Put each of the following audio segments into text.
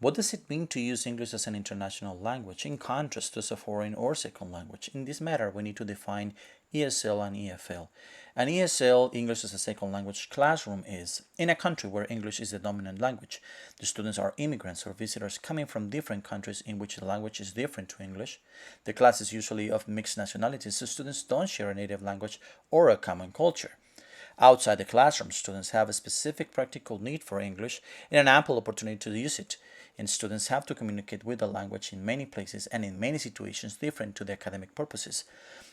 What does it mean to use English as an international language in contrast to a foreign or second language? In this matter, we need to define ESL and EFL. An ESL, English as a second language classroom, is in a country where English is the dominant language. The students are immigrants or visitors coming from different countries in which the language is different to English. The class is usually of mixed nationalities, so students don't share a native language or a common culture. Outside the classroom, students have a specific practical need for English and an ample opportunity to use it, and students have to communicate with the language in many places and in many situations different to the academic purposes.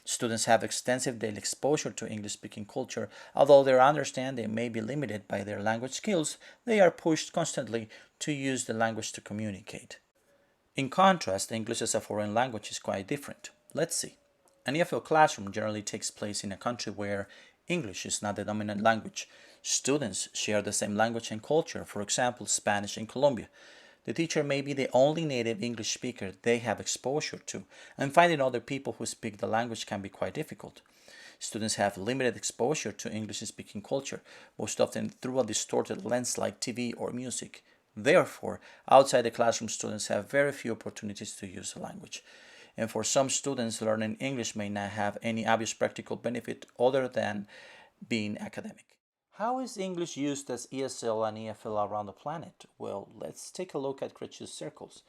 Students have extensive daily exposure to English-speaking culture. Although their understanding may be limited by their language skills, they are pushed constantly to use the language to communicate. In contrast, English as a foreign language is quite different. Let's see. An EFL classroom generally takes place in a country where English is not the dominant language. Students share the same language and culture, for example, Spanish in Colombia. The teacher may be the only native English speaker they have exposure to, and finding other people who speak the language can be quite difficult. Students have limited exposure to English-speaking culture, most often through a distorted lens like TV or music. Therefore, outside the classroom, students have very few opportunities to use the language. And for some students, learning English may not have any obvious practical benefit other than being academic. How is English used as ESL and EFL around the planet? Well, let's take a look at Krejci's circles.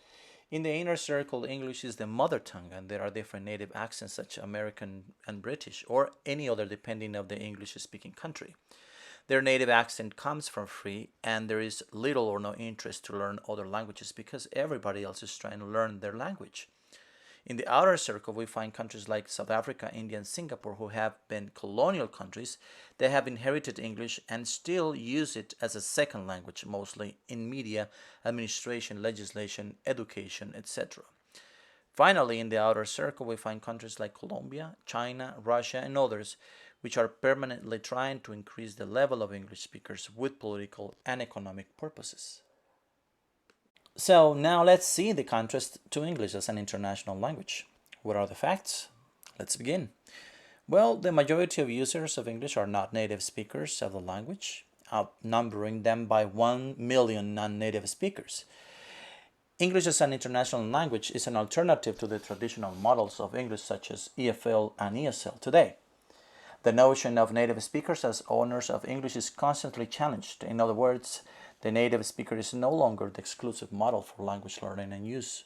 In the inner circle, English is the mother tongue, and there are different native accents such as American and British, or any other depending on the English-speaking country. Their native accent comes from free, and there is little or no interest to learn other languages because everybody else is trying to learn their language. In the outer circle, we find countries like South Africa, India, and Singapore who have been colonial countries. They have inherited English and still use it as a second language, mostly in media, administration, legislation, education, etc. Finally, in the outer circle, we find countries like Colombia, China, Russia, and others, which are permanently trying to increase the level of English speakers with political and economic purposes. So now let's see the contrast to English as an international language. What are the facts? Let's begin. Well, the majority of users of English are not native speakers of the language, outnumbering them by 1 million non-native speakers. English as an international language is an alternative to the traditional models of English such as EFL and ESL today. The notion of native speakers as owners of English is constantly challenged. In other words, the native speaker is no longer the exclusive model for language learning and use.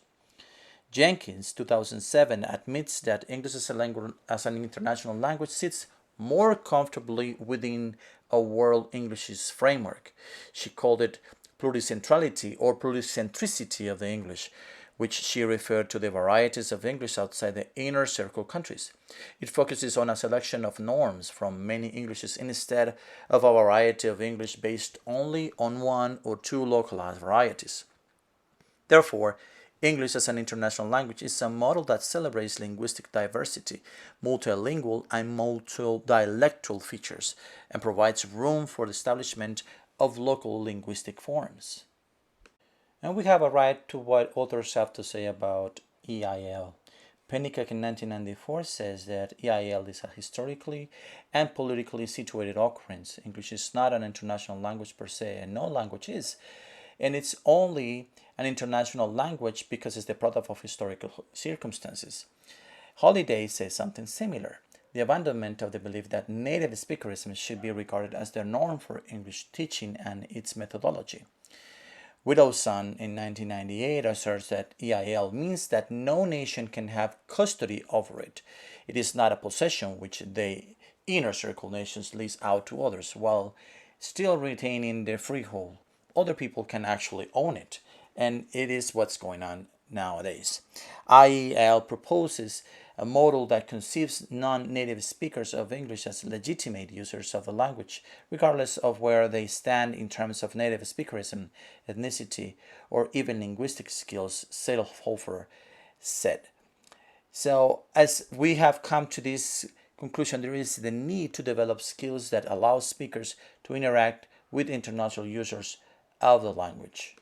Jenkins, 2007, admits that English as an international language sits more comfortably within a world English's framework. She called it pluricentrality or pluricentricity of the English, which she referred to the varieties of English outside the inner circle countries. It focuses on a selection of norms from many Englishes instead of a variety of English based only on one or two localized varieties. Therefore, English as an international language is a model that celebrates linguistic diversity, multilingual and multidialectal features, and provides room for the establishment of local linguistic forms. And we have a right to what authors have to say about EIL. Pennycock in 1994 says that EIL is a historically and politically situated occurrence. English is not an international language per se, and no language is. And it's only an international language because it's the product of historical circumstances. Holiday says something similar. The abandonment of the belief that native speakerism should be regarded as the norm for English teaching and its methodology. Widowson in 1998 asserts that EIL means that no nation can have custody over it. It is not a possession which the inner circle nations lease out to others while still retaining their freehold. Other people can actually own it, and it is what's going on nowadays. EIL proposes a model that conceives non-native speakers of English as legitimate users of the language, regardless of where they stand in terms of native speakerism, ethnicity, or even linguistic skills, Seelhofer said. So, as we have come to this conclusion, there is the need to develop skills that allow speakers to interact with international users of the language.